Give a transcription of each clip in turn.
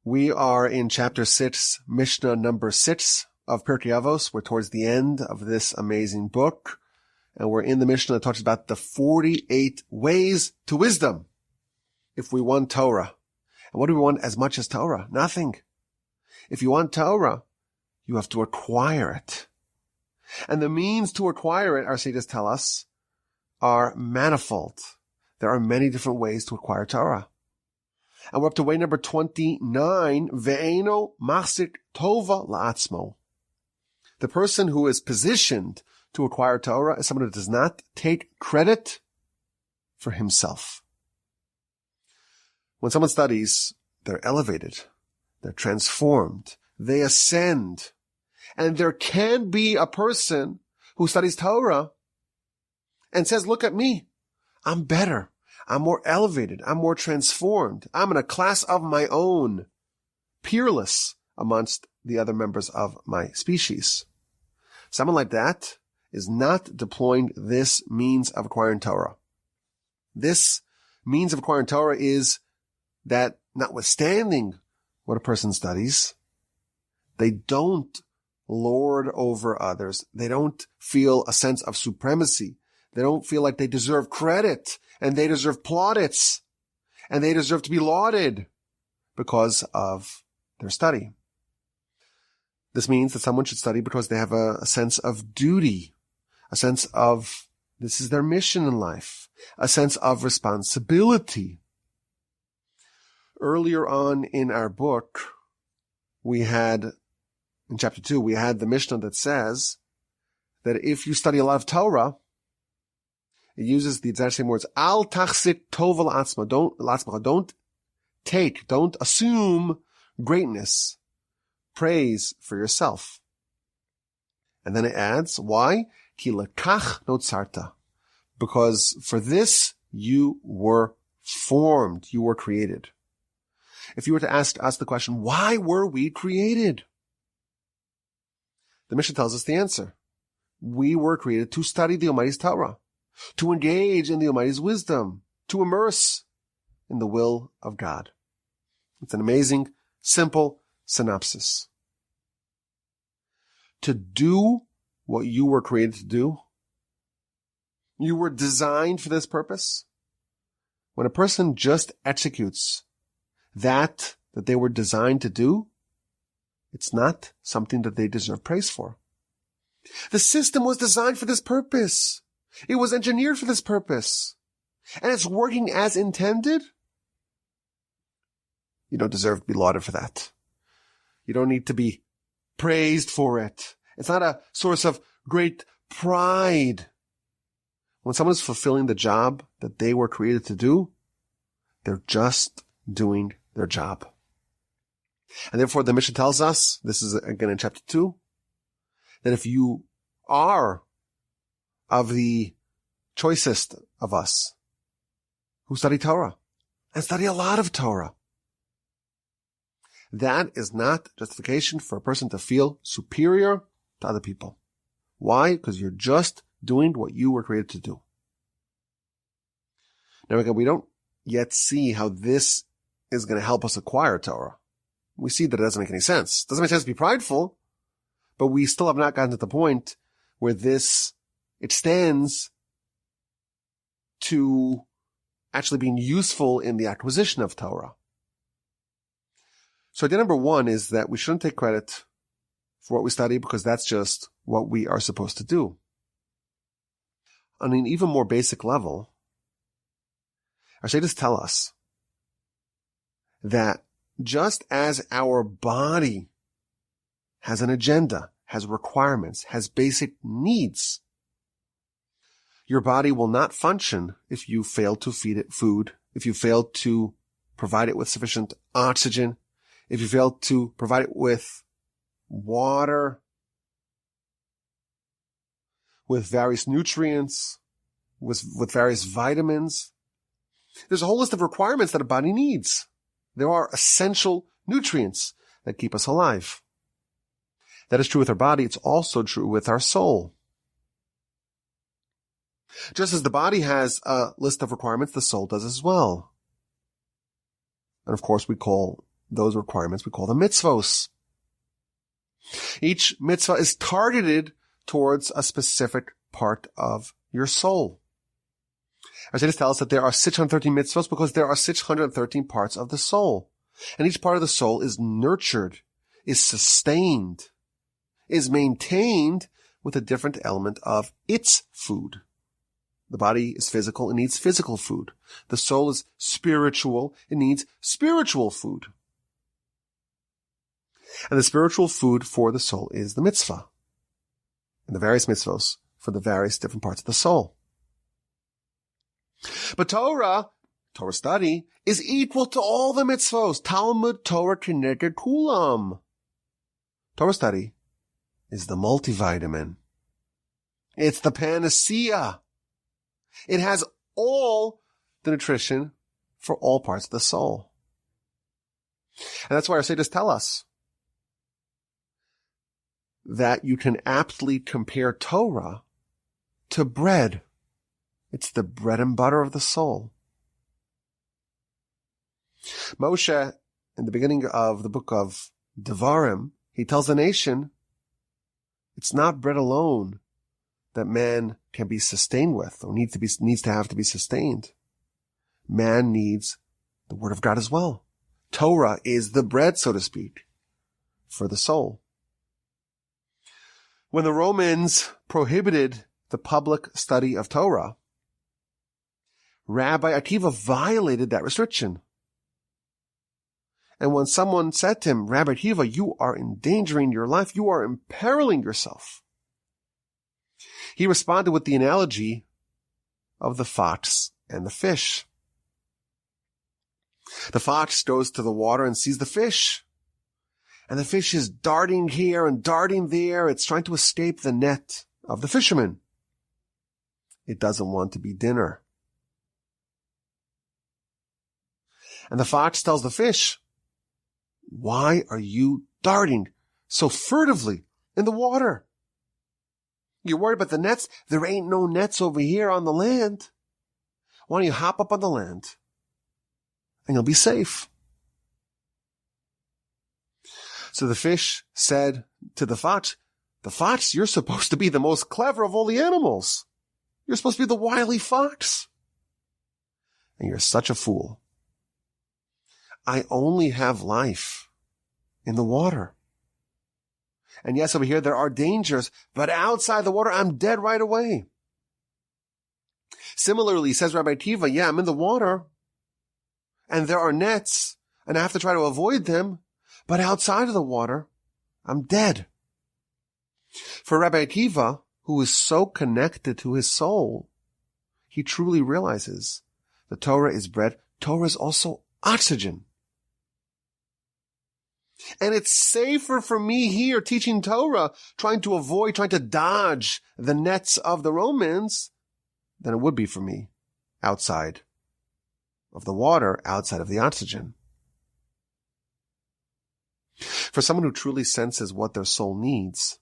We are in chapter 6, Mishnah number 6 of Pirkei Avos. We're towards the end of this amazing book, and we're in the Mishnah that talks about the 48 ways to wisdom if we want Torah. And what do we want as much as Torah? Nothing. If you want Torah, you have to acquire it. And the means to acquire it, our sages tell us, are manifold. There are many different ways to acquire Torah. And we're up to way number 29, Ve'eno machzik tova la'atzmo. The person who is positioned to acquire Torah is someone who does not take credit for himself. When someone studies, they're elevated, they're transformed, they ascend. And there can be a person who studies Torah and says, look at me, I'm better. I'm more elevated. I'm more transformed. I'm in a class of my own, peerless amongst the other members of my species. Someone like that is not deploying this means of acquiring Torah. This means of acquiring Torah is that notwithstanding what a person studies, they don't lord over others. They don't feel a sense of supremacy. They don't feel like they deserve credit, and they deserve plaudits, and they deserve to be lauded because of their study. This means that someone should study because they have a sense of duty, a sense of this is their mission in life, a sense of responsibility. Earlier on in our book, in chapter 2, we had the Mishnah that says that if you study a lot of Torah, it uses the exact same words. Al tachzik tova la'atzma. Don't assume greatness, praise for yourself. And then it adds, why? Ki lekach notzarta. Because for this you were formed, you were created. If you were to ask us the question, why were we created? The Mishnah tells us the answer. We were created to study the Almighty's Torah, to engage in the Almighty's wisdom, to immerse in the will of God. It's an amazing, simple synopsis. To do what you were created to do, you were designed for this purpose. When a person just executes that they were designed to do, it's not something that they deserve praise for. The system was designed for this purpose. It was engineered for this purpose. And it's working as intended. You don't deserve to be lauded for that. You don't need to be praised for it. It's not a source of great pride. When someone is fulfilling the job that they were created to do, they're just doing their job. And therefore the Mishnah tells us, this is again in chapter 2, that if you are of the choicest of us who study Torah, and study a lot of Torah, that is not justification for a person to feel superior to other people. Why? Because you're just doing what you were created to do. Now again, we don't yet see how this is going to help us acquire Torah. We see that it doesn't make any sense. It doesn't make sense to be prideful, but we still have not gotten to the point where this extends to actually being useful in the acquisition of Torah. So idea number 1 is that we shouldn't take credit for what we study because that's just what we are supposed to do. On an even more basic level, our sages tell us that just as our body has an agenda, has requirements, has basic needs, your body will not function if you fail to feed it food, if you fail to provide it with sufficient oxygen, if you fail to provide it with water, with various nutrients, with various vitamins. There's a whole list of requirements that a body needs. There are essential nutrients that keep us alive. That is true with our body. It's also true with our soul. Just as the body has a list of requirements, the soul does as well. And of course, we call those requirements we call the mitzvos. Each mitzvah is targeted towards a specific part of your soul. Our sages tell us that there are 613 mitzvahs because there are 613 parts of the soul. And each part of the soul is nurtured, is sustained, is maintained with a different element of its food. The body is physical, it needs physical food. The soul is spiritual, it needs spiritual food. And the spiritual food for the soul is the mitzvah. And the various mitzvahs for the various different parts of the soul. But Torah study, is equal to all the mitzvos. Talmud Torah Kineged Kulam. Torah study is the multivitamin. It's the panacea. It has all the nutrition for all parts of the soul. And that's why our sages tell us that you can aptly compare Torah to bread. It's the bread and butter of the soul. Moshe, in the beginning of the book of Devarim, he tells the nation, it's not bread alone that man can be sustained with, or needs to have to be sustained. Man needs the word of God as well. Torah is the bread, so to speak, for the soul. When the Romans prohibited the public study of Torah, Rabbi Akiva violated that restriction. And when someone said to him, Rabbi Akiva, you are endangering your life, you are imperiling yourself, he responded with the analogy of the fox and the fish. The fox goes to the water and sees the fish. And the fish is darting here and darting there. It's trying to escape the net of the fisherman. It doesn't want to be dinner. And the fox tells the fish, why are you darting so furtively in the water? You're worried about the nets? There ain't no nets over here on the land. Why don't you hop up on the land and you'll be safe? So the fish said to the fox, you're supposed to be the most clever of all the animals. You're supposed to be the wily fox. And you're such a fool. I only have life in the water. And yes, over here there are dangers, but outside the water, I'm dead right away. Similarly, says Rabbi Akiva, yeah, I'm in the water, and there are nets, and I have to try to avoid them, but outside of the water, I'm dead. For Rabbi Akiva, who is so connected to his soul, he truly realizes the Torah is bread. Torah is also oxygen. And it's safer for me here teaching Torah, trying to dodge the nets of the Romans than it would be for me outside of the water, outside of the oxygen. For someone who truly senses what their soul needs,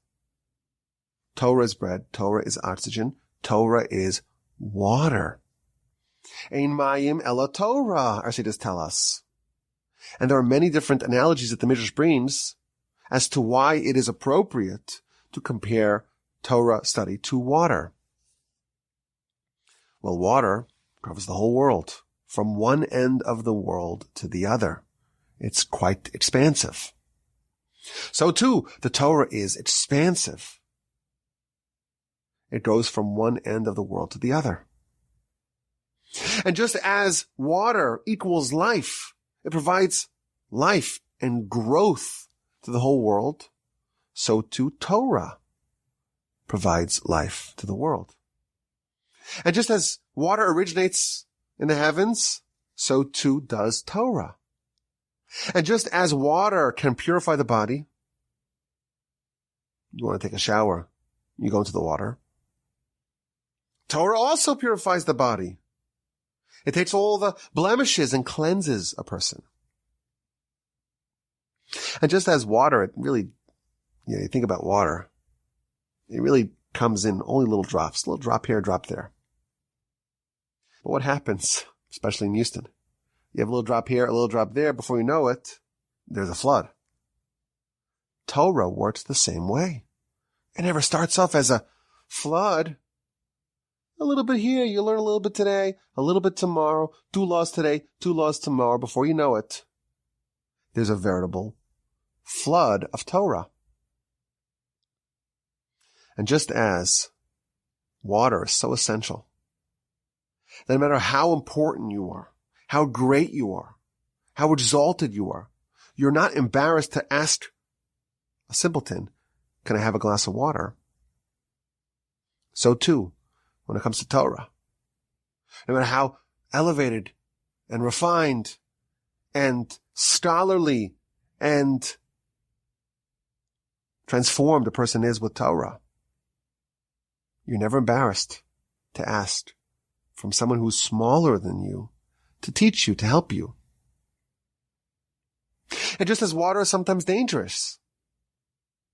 Torah is bread, Torah is oxygen, Torah is water. Ein mayim ela Torah, our sages tell us. And there are many different analogies that the Midrash brings as to why it is appropriate to compare Torah study to water. Well, water covers the whole world, from one end of the world to the other. It's quite expansive. So too, the Torah is expansive. It goes from one end of the world to the other. And just as water equals life, it provides life and growth to the whole world, so too Torah provides life to the world. And just as water originates in the heavens, so too does Torah. And just as water can purify the body, you want to take a shower, you go into the water. Torah also purifies the body. It takes all the blemishes and cleanses a person. And just as water, it really, you think about water, it really comes in only little drops, a little drop here, drop there. But what happens, especially in Houston? You have a little drop here, a little drop there. Before you know it, there's a flood. Torah works the same way. It never starts off as a flood. A little bit here, you learn a little bit today, a little bit tomorrow, 2 laws today, 2 laws tomorrow. Before you know it, there's a veritable flood of Torah. And just as water is so essential, that no matter how important you are, how great you are, how exalted you are, you're not embarrassed to ask a simpleton, can I have a glass of water? So too, when it comes to Torah, no matter how elevated and refined and scholarly and transformed a person is with Torah, you're never embarrassed to ask from someone who's smaller than you to teach you, to help you. And just as water is sometimes dangerous,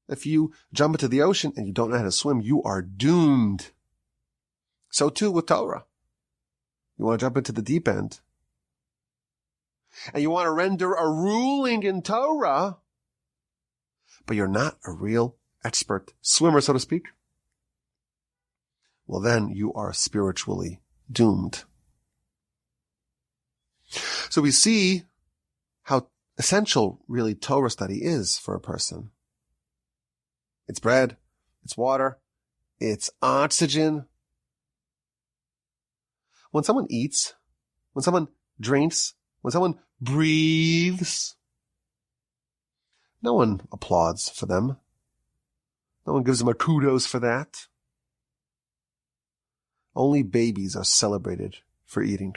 if you jump into the ocean and you don't know how to swim, you are doomed. So too with Torah. You want to jump into the deep end, and you want to render a ruling in Torah, but you're not a real expert swimmer, so to speak, well, then you are spiritually doomed. So we see how essential really Torah study is for a person. It's bread, it's water, it's oxygen. When someone eats, when someone drinks, when someone breathes, no one applauds for them. No one gives them a kudos for that. Only babies are celebrated for eating.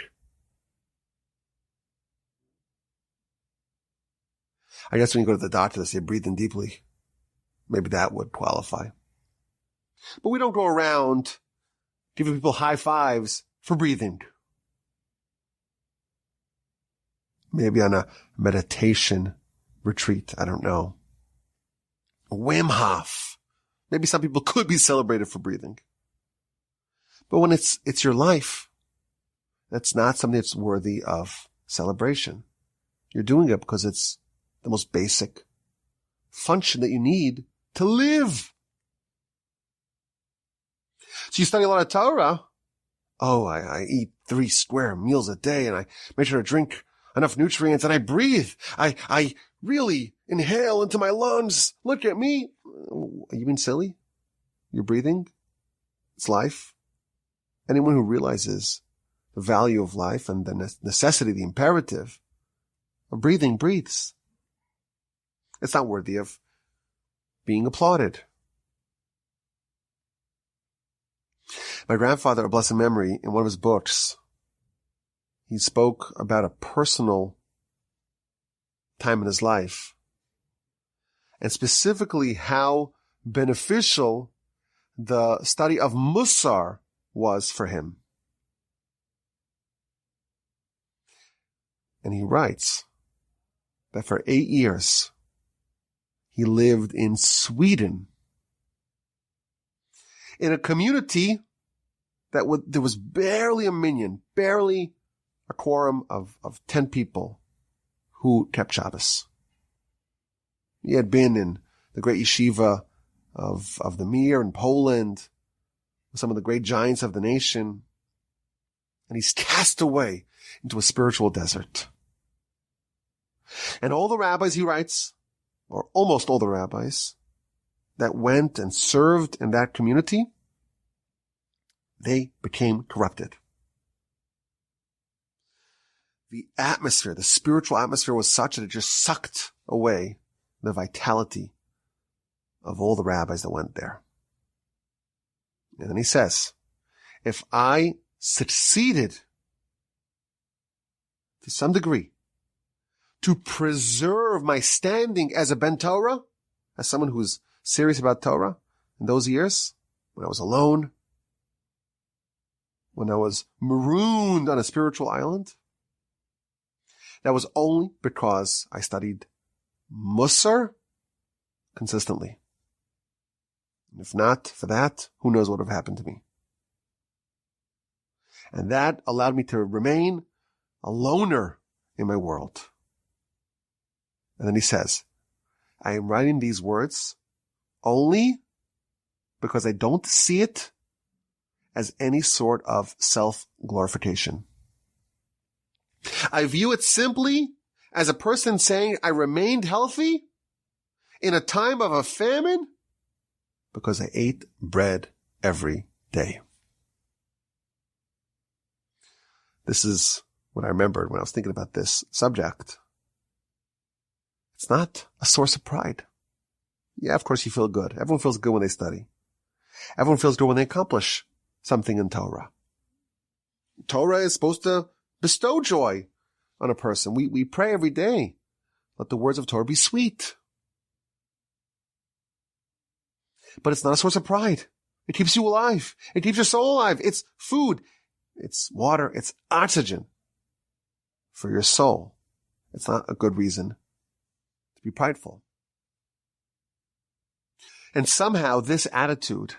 I guess when you go to the doctor, they say breathe in deeply. Maybe that would qualify. But we don't go around giving people high fives for breathing. Maybe on a meditation retreat, I don't know. Wim Hof. Maybe some people could be celebrated for breathing. But when it's your life, that's not something that's worthy of celebration. You're doing it because it's the most basic function that you need to live. So you study a lot of Torah. Oh, I eat 3 square meals a day, and I make sure to drink enough nutrients, and I breathe. I really inhale into my lungs. Look at me. Are you being silly? You're breathing. It's life. Anyone who realizes the value of life and the necessity, the imperative of breathing breathes. It's not worthy of being applauded. My grandfather, of blessed memory, in one of his books, he spoke about a personal time in his life, and specifically how beneficial the study of Musar was for him. And he writes that for 8 years, he lived in Sweden, in a community there was barely a minyan, barely a quorum of 10 people who kept Shabbos. He had been in the great yeshiva of the Mir in Poland, with some of the great giants of the nation, and he's cast away into a spiritual desert. And all the rabbis, he writes, or almost all the rabbis that went and served in that community, they became corrupted. The atmosphere, the spiritual atmosphere was such that it just sucked away the vitality of all the rabbis that went there. And then he says, if I succeeded to some degree to preserve my standing as a Ben Torah, as someone who's serious about Torah in those years, when I was alone, when I was marooned on a spiritual island, that was only because I studied Musar consistently. And if not for that, who knows what would have happened to me. And that allowed me to remain a loner in my world. And then he says, I am writing these words only because I don't see it as any sort of self-glorification. I view it simply as a person saying I remained healthy in a time of a famine because I ate bread every day. This is what I remembered when I was thinking about this subject. It's not a source of pride. Yeah, of course you feel good. Everyone feels good when they study. Everyone feels good when they accomplish something in Torah. Torah is supposed to bestow joy on a person. We pray every day. Let the words of Torah be sweet. But it's not a source of pride. It keeps you alive. It keeps your soul alive. It's food. It's water. It's oxygen for your soul. It's not a good reason to be prideful. And somehow this attitude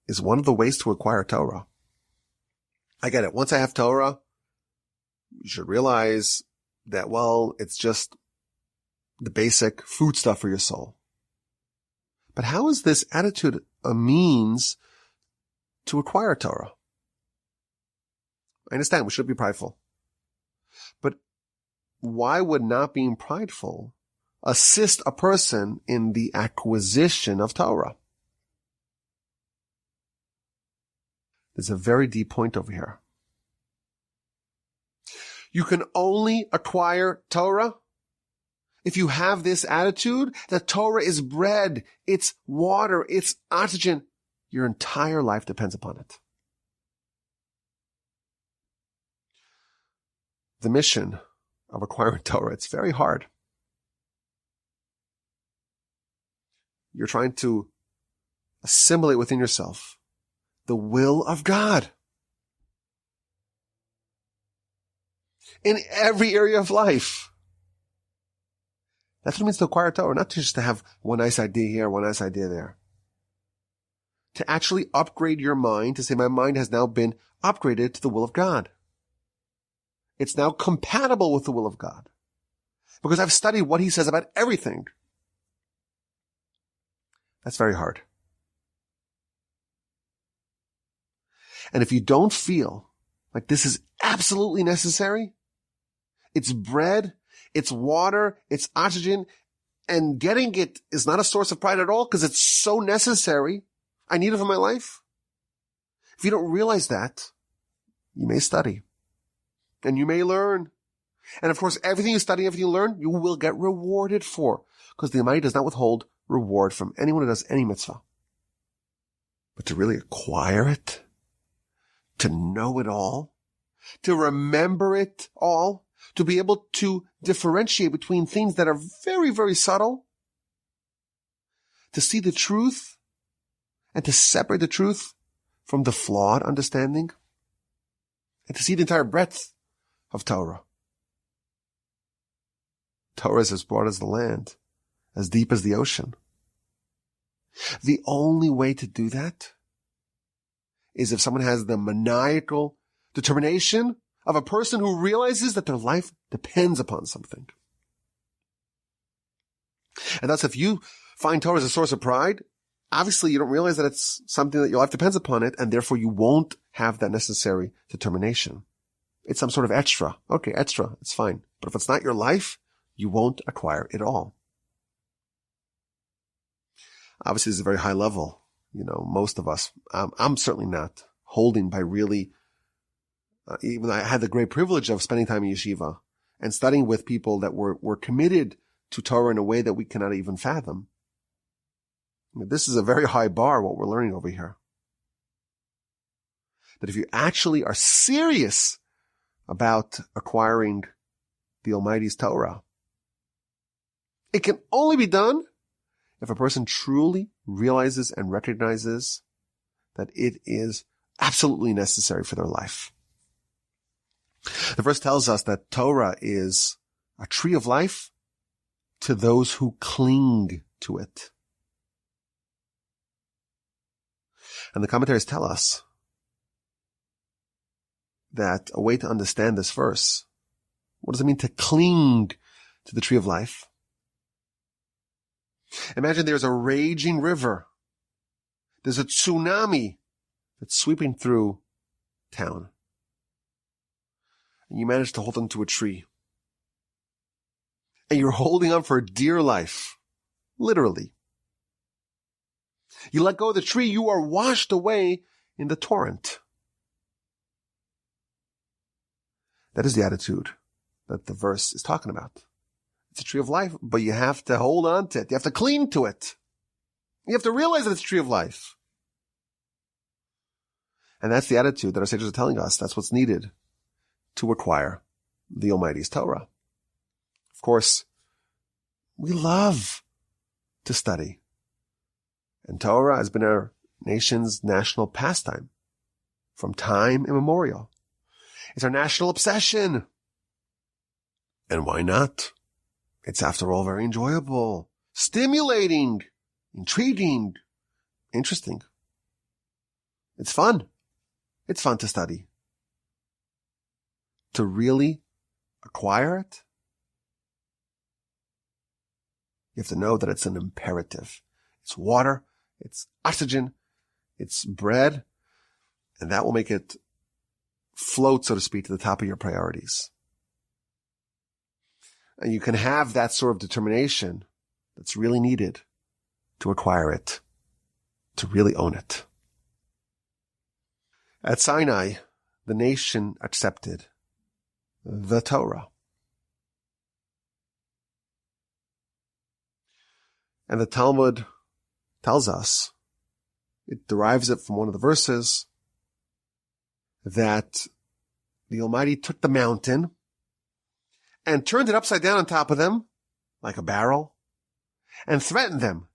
is one of the ways to acquire Torah. I get it. Once I have Torah, you should realize that, well, it's just the basic food stuff for your soul. But how is this attitude a means to acquire Torah? I understand we should be prideful. But why would not being prideful assist a person in the acquisition of Torah? There's a very deep point over here. You can only acquire Torah if you have this attitude that Torah is bread, it's water, it's oxygen. Your entire life depends upon it. The mission of acquiring Torah, it's very hard. You're trying to assimilate within yourself the will of God in every area of life. That's what it means to acquire Torah, not just to have one nice idea here, one nice idea there. To actually upgrade your mind, to say my mind has now been upgraded to the will of God. It's now compatible with the will of God. Because I've studied what he says about everything. That's very hard. And if you don't feel like this is absolutely necessary, it's bread, it's water, it's oxygen, and getting it is not a source of pride at all because it's so necessary. I need it for my life. If you don't realize that, you may study and you may learn. And of course, everything you study, everything you learn, you will get rewarded for, because the Almighty does not withhold reward from anyone who does any mitzvah. But to really acquire it, to know it all, to remember it all, to be able to differentiate between things that are very, very subtle, to see the truth and to separate the truth from the flawed understanding, and to see the entire breadth of Torah. Torah is as broad as the land, as deep as the ocean. The only way to do that is if someone has the maniacal determination of a person who realizes that their life depends upon something. And thus, if you find Torah as a source of pride, obviously you don't realize that it's something that your life depends upon it, and therefore you won't have that necessary determination. It's some sort of extra. Okay, extra, it's fine. But if it's not your life, you won't acquire it all. Obviously, this is a very high level. You know, most of us, I'm certainly not holding by really, even though I had the great privilege of spending time in yeshiva and studying with people that were committed to Torah in a way that we cannot even fathom. I mean, this is a very high bar, what we're learning over here. That if you actually are serious about acquiring the Almighty's Torah, it can only be done if a person truly realizes and recognizes that it is absolutely necessary for their life. The verse tells us that Torah is a tree of life to those who cling to it. And the commentaries tell us that a way to understand this verse What does it mean to cling to the tree of life? Imagine there's a raging river. There's a tsunami that's sweeping through town. And you manage to hold onto a tree. And you're holding on for dear life. Literally. You let go of the tree, you are washed away in the torrent. That is the attitude that the verse is talking about. It's a tree of life, but you have to hold on to it. You have to cling to it. You have to realize that it's a tree of life. And that's the attitude that our sages are telling us. That's what's needed to acquire the Almighty's Torah. Of course, we love to study. And Torah has been our nation's national pastime from time immemorial. It's our national obsession. And why not? It's, after all, very enjoyable, stimulating, intriguing, interesting. It's fun. It's fun to study. To really acquire it, you have to know that it's an imperative. It's water, it's oxygen, it's bread, and that will make it float, so to speak, to the top of your priorities. And you can have that sort of determination that's really needed to acquire it, to really own it. At Sinai, the nation accepted the Torah. And the Talmud tells us, it derives it from one of the verses, that the Almighty took the mountain and turned it upside down on top of them, like a barrel, and threatened them.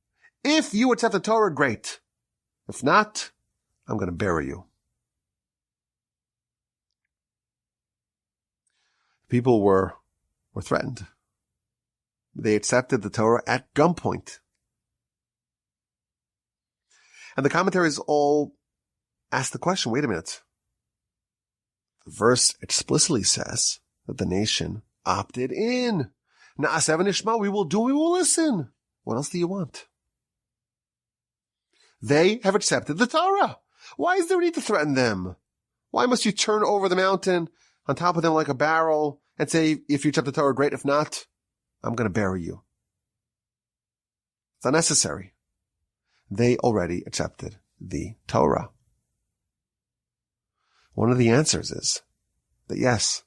If you accept the Torah, great. If not, I'm going to bury you. People were threatened. They accepted the Torah at gunpoint. And the commentaries all ask the question, wait a minute. The verse explicitly says that the nation opted in. Na'aseh v'nishma, we will do, we will listen. What else do you want? They have accepted the Torah. Why is there a need to threaten them? Why must you turn over the mountain on top of them like a barrel and say, if you accept the Torah, great. If not, I'm going to bury you. It's unnecessary. They already accepted the Torah. One of the answers is that yes,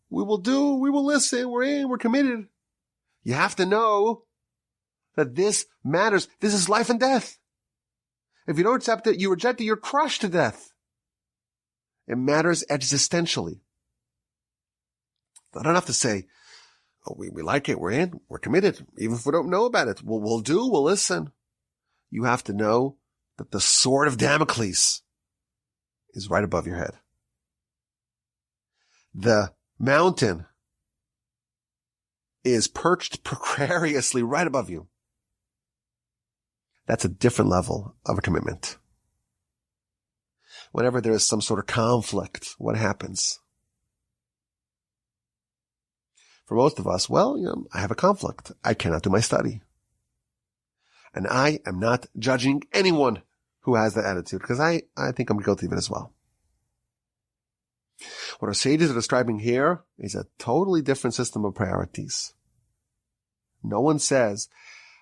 we will do, we will listen, we're in, we're committed. You have to know that this matters. This is life and death. If you don't accept it, you reject it, you're crushed to death. It matters existentially. Not enough to say, oh, we like it, we're in, we're committed. Even if we don't know about it, we'll do, we'll listen. You have to know that the sword of Damocles is right above your head. The mountain is perched precariously right above you. That's a different level of a commitment. Whenever there is some sort of conflict, what happens? For most of us, well, I have a conflict. I cannot do my study. And I am not judging anyone who has that attitude, because I think I'm guilty of it as well. What our sages are describing here is a totally different system of priorities. No one says,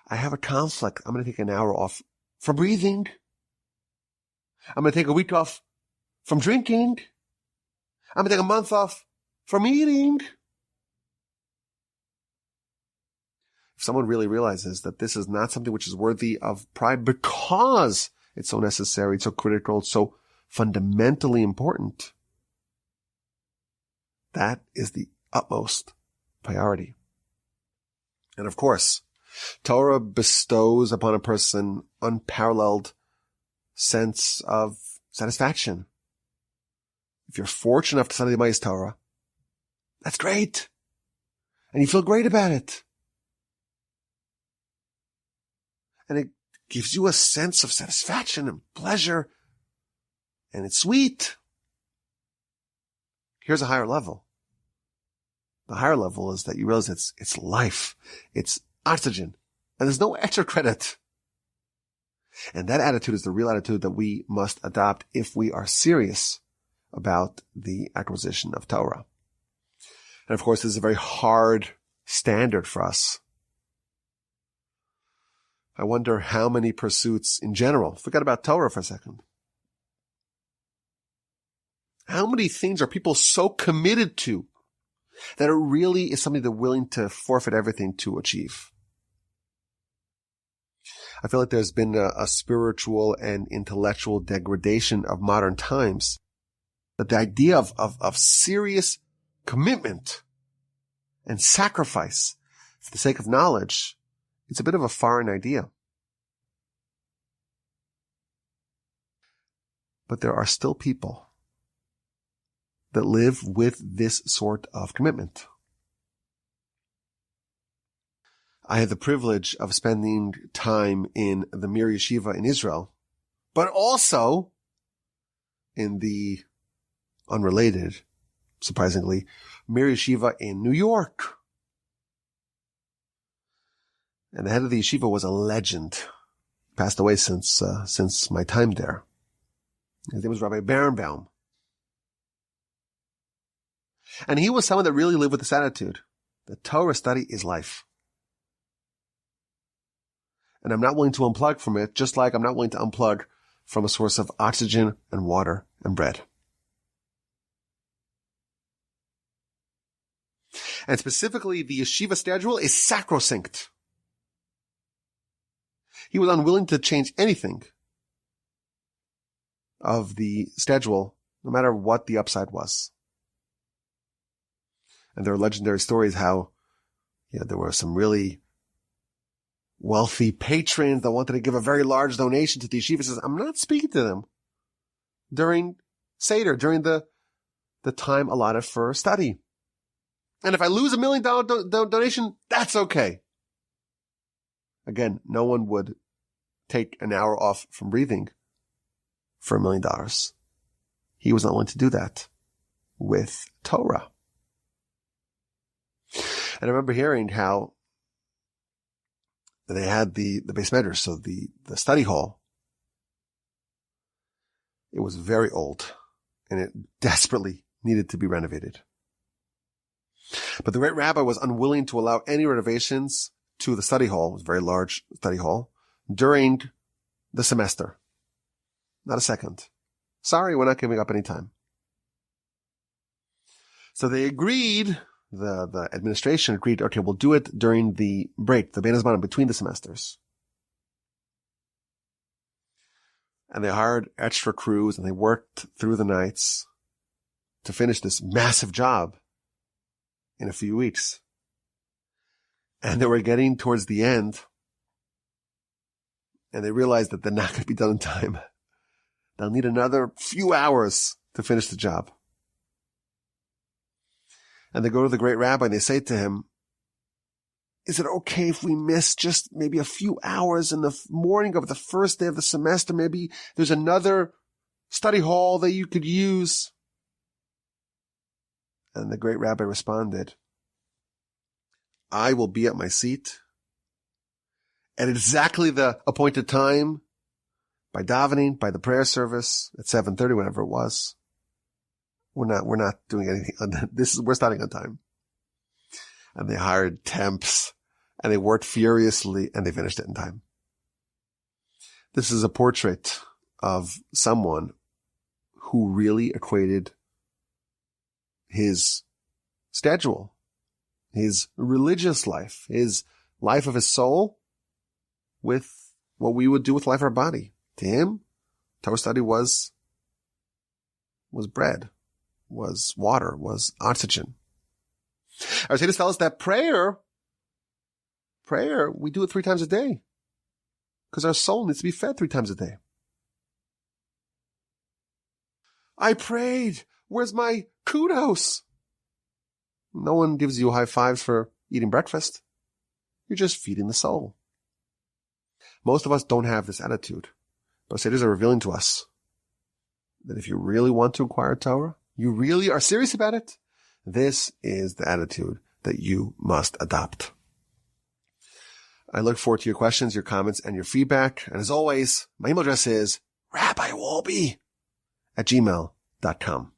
I have a conflict. I'm going to take an hour off from breathing. I'm going to take a week off from drinking. I'm going to take a month off from eating. If someone really realizes that this is not something which is worthy of pride because it's so necessary, it's so critical, it's so fundamentally important, that is the utmost priority. And of course, Torah bestows upon a person unparalleled sense of satisfaction. If you're fortunate enough to study the Almighty's Torah, that's great. And you feel great about it. And it gives you a sense of satisfaction and pleasure. And it's sweet. Here's a higher level. The higher level is that you realize it's life. It's oxygen. And there's no extra credit. And that attitude is the real attitude that we must adopt if we are serious about the acquisition of Torah. And of course, this is a very hard standard for us. I wonder how many pursuits in general, forget about Torah for a second. How many things are people so committed to that it really is something they're willing to forfeit everything to achieve? I feel like there's been a spiritual and intellectual degradation of modern times. That the idea of serious commitment and sacrifice for the sake of knowledge, it's a bit of a foreign idea. But there are still people that live with this sort of commitment. I had the privilege of spending time in the Mir Yeshiva in Israel, but also in the unrelated, surprisingly, Mir Yeshiva in New York. And the head of the yeshiva was a legend. Passed away since my time there. His name was Rabbi Berenbaum. And he was someone that really lived with this attitude. The Torah study is life. And I'm not willing to unplug from it, just like I'm not willing to unplug from a source of oxygen and water and bread. And specifically, the yeshiva schedule is sacrosanct. He was unwilling to change anything of the schedule, no matter what the upside was. And there are legendary stories how, there were some really wealthy patrons that wanted to give a very large donation to the yeshiva. He says, I'm not speaking to them during Seder, during the time allotted for study. And if I lose $1 million donation, that's okay. Again, no one would take an hour off from breathing for $1 million. He was not willing to do that with Torah. And I remember hearing how they had the Beis Medrash, so the study hall. It was very old and it desperately needed to be renovated. But the great rabbi was unwilling to allow any renovations to the study hall. It was a very large study hall during the semester. Not a second. Sorry, we're not giving up any time. So they agreed, the administration agreed, okay, we'll do it during the break, the Bein Hazmanim, between the semesters. And they hired extra crews and they worked through the nights to finish this massive job in a few weeks. And they were getting towards the end and they realized that they're not going to be done in time. They'll need another few hours to finish the job. And they go to the great rabbi and they say to him, is it okay if we miss just maybe a few hours in the morning of the first day of the semester? Maybe there's another study hall that you could use. And the great rabbi responded, I will be at my seat at exactly the appointed time by davening, by the prayer service at 7:30, whenever it was. We're not doing anything on that. We're starting on time. And they hired temps and they worked furiously and they finished it in time. This is a portrait of someone who really equated his schedule, his religious life, his life of his soul with what we would do with life of our body. To him, Torah study was bread, was water, was oxygen. I was here to tell us that prayer, we do it 3 times a day because our soul needs to be fed 3 times a day. I prayed. Where's my kudos? No one gives you high fives for eating breakfast. You're just feeding the soul. Most of us don't have this attitude, but sages are revealing to us that if you really want to acquire Torah, you really are serious about it, This is the attitude that you must adopt. I look forward to your questions, your comments, and your feedback. And as always, my email address is rabbiwolbe@gmail.com.